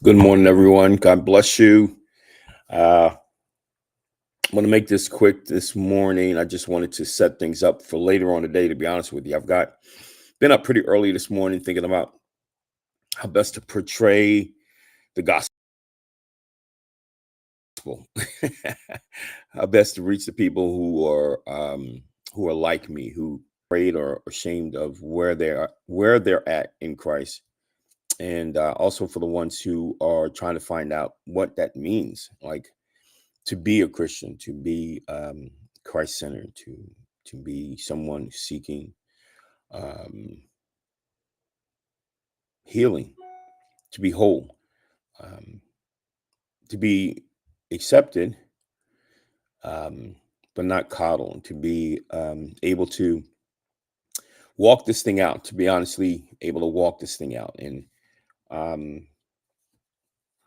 Good morning, everyone. God bless you. I'm going to make this quick this morning. I just wanted to set things up for later on today, to be honest with you. Been up pretty early this morning thinking about how best to portray the gospel, how best to reach the people who are like me, who are afraid or ashamed of where they're at in Christ. And also for the ones who are trying to find out what that means, like to be a Christian, to be Christ-centered, to be someone seeking um, healing, to be whole, um, to be accepted, um, but not coddled, to be able to walk this thing out, to be honestly able to walk this thing out. And um,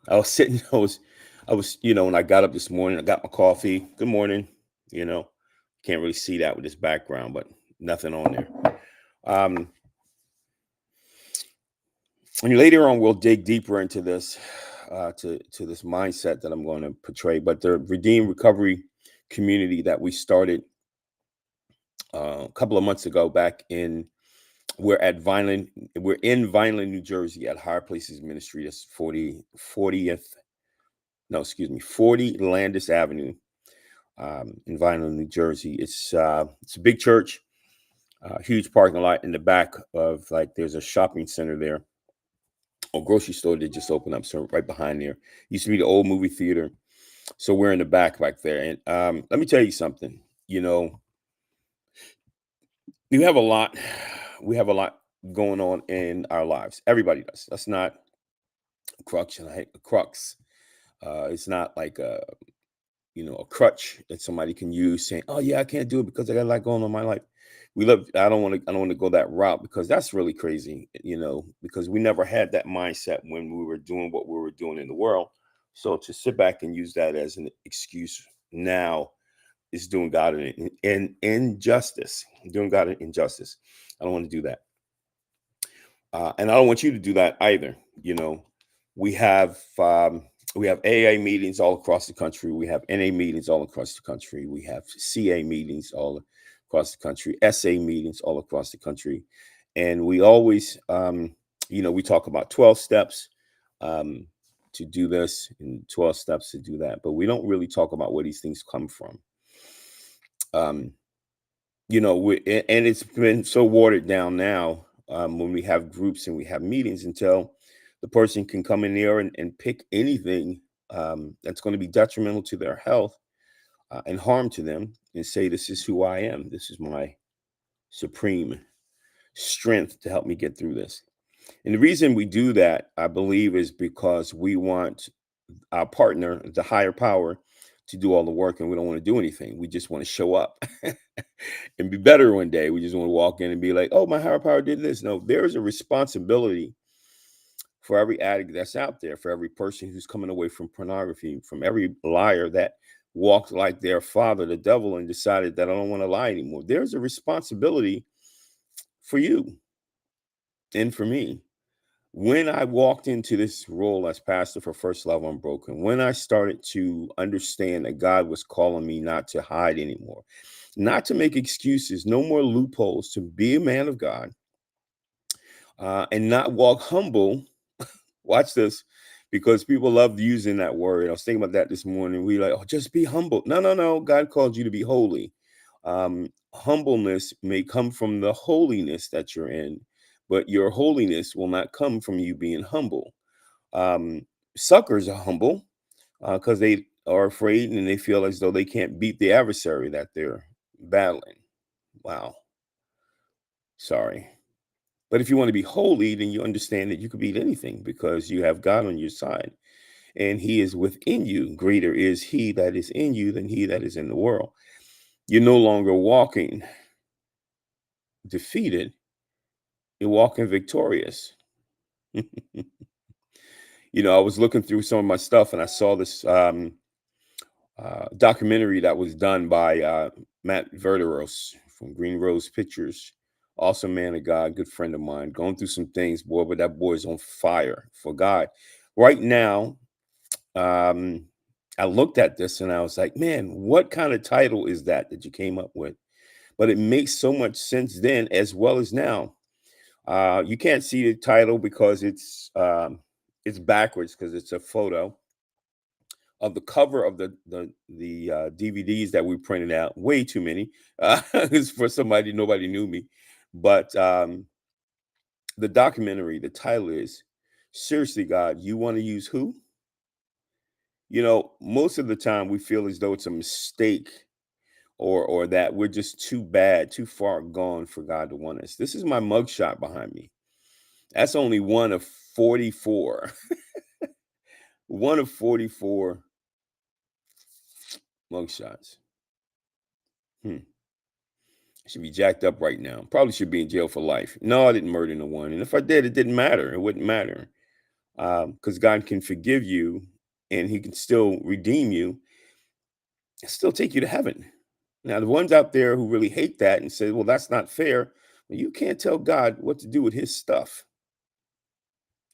I was sitting, when I got up this morning, I got my coffee. Good morning. You know, can't really see that with this background, but nothing on there. Um, and later on, we'll dig deeper into this, to this mindset that I'm going to portray. But the Redeem Recovery community that we started a couple of months ago, back in we're in Vineland, New Jersey, at Higher Places Ministry. That's 40 Landis Avenue, in Vineland, New Jersey. It's a big church, huge parking lot in the back of, like, there's a shopping center there, or grocery store that just opened up, so right behind there used to be the old movie theater. So we're in the back there. And let me tell you something. You know, you have a lot. We have a lot going on in our lives. Everybody does. That's not a crux, and I hate a crux. It's not like a crutch that somebody can use, saying, "Oh yeah, I can't do it because I got a lot going on in my life." I don't want to go that route, because that's really crazy, because we never had that mindset when we were doing what we were doing in the world. So to sit back and use that as an excuse now is doing God an injustice, doing God an injustice. I don't want to do that. And I don't want you to do that either. We have we have AA meetings all across the country. We have NA meetings all across the country. We have CA meetings all across the country. SA meetings all across the country. And we always, we talk about 12 steps um, to do this and 12 steps to do that. But we don't really talk about where these things come from. Um, and it's been so watered down now, when we have groups and we have meetings, until the person can come in there and pick anything that's going to be detrimental to their health, and harm to them, and say, "This is who I am. This is my supreme strength to help me get through this." And the reason we do that, I believe, is because we want our partner, the higher power, to do all the work, and we don't want to do anything. We just want to show up and be better one day. We just want to walk in and be like, "Oh, my higher power did this." No, there is a responsibility for every addict that's out there, for every person who's coming away from pornography, from every liar that walked like their father, the devil, and decided that I don't want to lie anymore. There's a responsibility for you and for me. When I walked into this role as pastor for First Love Unbroken, when I started to understand that God was calling me not to hide anymore, not to make excuses, no more loopholes, to be a man of God, and not walk humble. Watch this, because people love using that word. I was thinking about that this morning. We like, "Oh, just be humble." No, no, no. God called you to be holy. Humbleness may come from the holiness that you're in, but your holiness will not come from you being humble. Um, Suckers are humble because they are afraid and they feel as though they can't beat the adversary that they're battling. Wow. Sorry. But if you want to be holy, then you understand that you can beat anything, because you have God on your side and he is within you. Greater is he that is in you than he that is in the world. You're no longer walking defeated, you're walking victorious. I was looking through some of my stuff and I saw this documentary that was done by Matt Verderos from Green Rose Pictures. Awesome man of God, good friend of mine, going through some things, boy, but that boy is on fire for God. Right now, um, I looked at this and I was like, man, what kind of title is that you came up with? But it makes so much sense then as well as now. You can't see the title because it's backwards because it's a photo of the cover of the DVDs that we printed out. Way too many. It's for somebody nobody knew me, but the documentary. The title is "Seriously, God, you want to use who?" Most of the time we feel as though it's a mistake or that we're just too bad, too far gone for God to want us. This is my mugshot behind me. That's only one of 44. One of 44 mugshots. Hmm. I should be jacked up right now. Probably should be in jail for life. No, I didn't murder no one. And if I did, it didn't matter. It wouldn't matter. Because God can forgive you and he can still redeem you and still take you to heaven. Now, the ones out there who really hate that and say, well, that's not fair. Well, you can't tell God what to do with his stuff.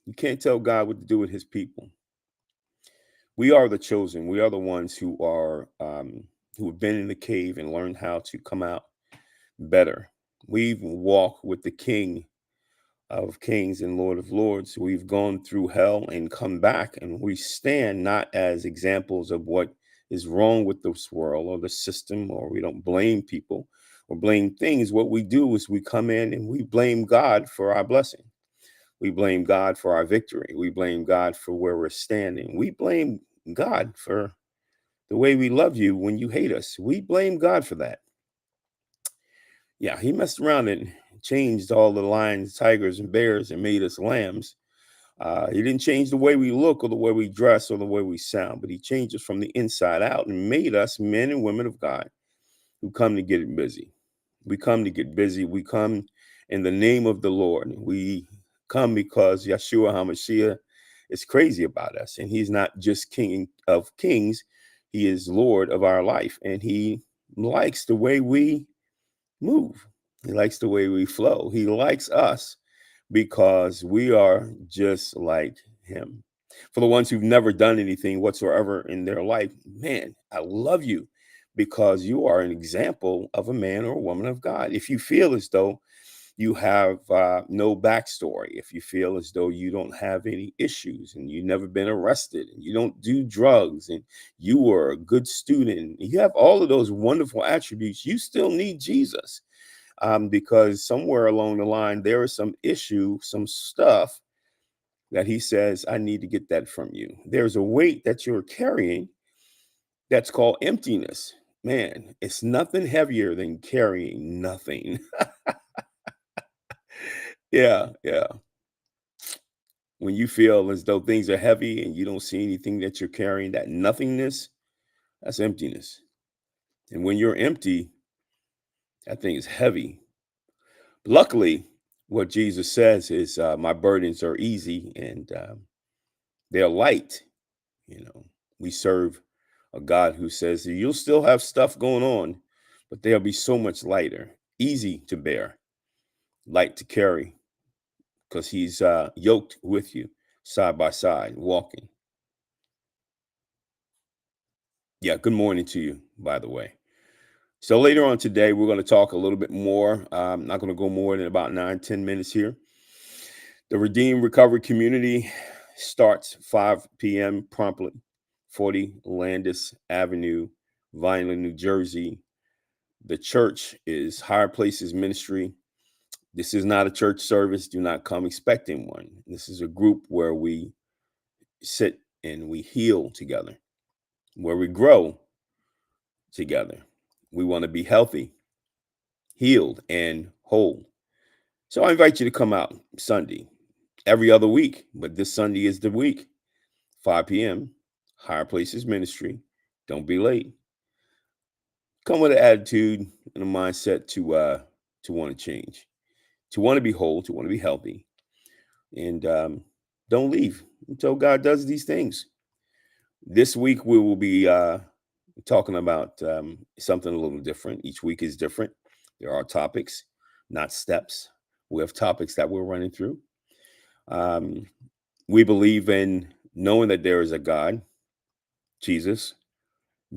You can't tell God what to do with his people. We are the chosen. We are the ones who have been in the cave and learned how to come out better. We've walked with the King of Kings and Lord of Lords. We've gone through hell and come back, and we stand not as examples of what is wrong with this world or the system, or we don't blame people or blame things. What we do is we come in and we blame God for our blessing. We blame God for our victory. We blame God for where we're standing. We blame God for the way we love you when you hate us. We blame God for that. Yeah, he messed around and changed all the lions, tigers, and bears and made us lambs. He didn't change the way we look or the way we dress or the way we sound, but he changed us from the inside out and made us men and women of God who come to get busy. We come to get busy. We come in the name of the Lord. We come because Yeshua HaMashiach is crazy about us. And he's not just King of Kings, he is Lord of our life. And he likes the way we move, he likes the way we flow. He likes us because we are just like him. For the ones who've never done anything whatsoever in their life, man, I love you because you are an example of a man or a woman of God. If you feel as though you have no backstory, if you feel as though you don't have any issues and you've never been arrested and you don't do drugs and you were a good student, you have all of those wonderful attributes, you still need Jesus, because somewhere along the line, there is some issue, some stuff that he says, I need to get that from you. There's a weight that you're carrying that's called emptiness. Man, it's nothing heavier than carrying nothing. Yeah, yeah. When you feel as though things are heavy and you don't see anything that you're carrying, that nothingness, that's emptiness. And when you're empty, that thing is heavy. Luckily, what Jesus says is, my burdens are easy and they're light. We serve a God who says that you'll still have stuff going on, but they'll be so much lighter, easy to bear, light to carry, because he's yoked with you side by side, walking. Yeah, good morning to you, by the way. So later on today, we're going to talk a little bit more. I'm not going to go more than about 9-10 minutes here. The Redeem Recovery Community starts 5 p.m. promptly, 40 Landis Avenue, Vineland, New Jersey. The church is Higher Places Ministry. This is not a church service. Do not come expecting one. This is a group where we sit and we heal together, where we grow together. We want to be healthy, healed, and whole. So I invite you to come out Sunday, every other week, but this Sunday is the week, 5 p.m., Higher Places Ministry. Don't be late. Come with an attitude and a mindset to want to change, to want to be whole, to want to be healthy, and don't leave until God does these things. This week we will be talking about something a little different. Each week is different. There are topics, not steps. We have topics that we're running through. Um, we believe in knowing that there is a God, Jesus,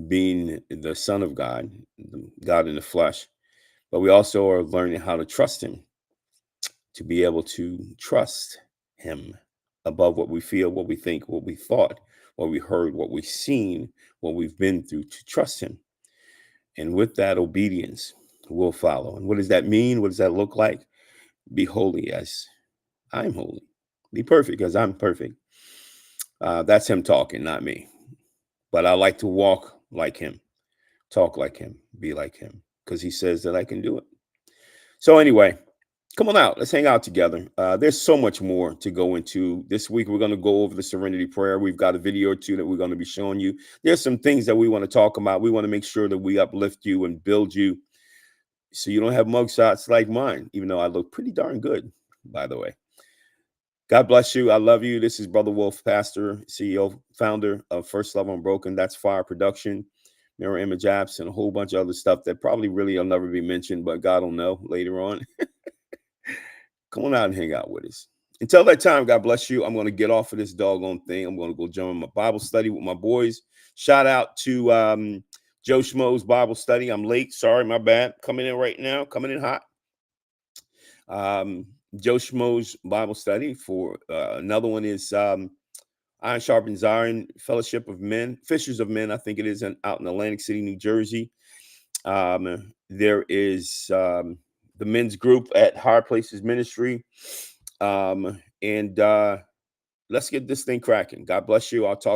being the Son of God, God in the flesh, but we also are learning how to trust him, to be able to trust him above what we feel, what we think, what we thought, what we heard, what we've seen, what we've been through, to trust him. And with that, obedience will follow. And what does that mean? What does that look like? Be holy as I'm holy. Be perfect as I'm perfect. That's him talking, not me. But I like to walk like him, talk like him, be like him, because he says that I can do it. So anyway, come on out. Let's hang out together. There's so much more to go into. This week, we're going to go over the Serenity Prayer. We've got a video or two that we're going to be showing you. There's some things that we want to talk about. We want to make sure that we uplift you and build you so you don't have mugshots like mine, even though I look pretty darn good, by the way. God bless you. I love you. This is Brother Wolf, pastor, CEO, founder of First Love Unbroken. That's Fire Production, Mirror Image Apps, and a whole bunch of other stuff that probably really will never be mentioned, but God will know later on. Come on out and hang out with us. Until that time, God bless you. I'm going to get off of this doggone thing. I'm going to go join my Bible study with my boys. Shout out to Joe Schmo's Bible study. I'm late. Sorry, my bad. Coming in right now. Coming in hot. Joe Schmo's Bible study. For another one is Iron Sharpens Iron, Fellowship of Men, Fishers of Men. I think it is out in Atlantic City, New Jersey. There is the men's group at Higher Places Ministry. And let's get this thing cracking. God bless you. I'll talk.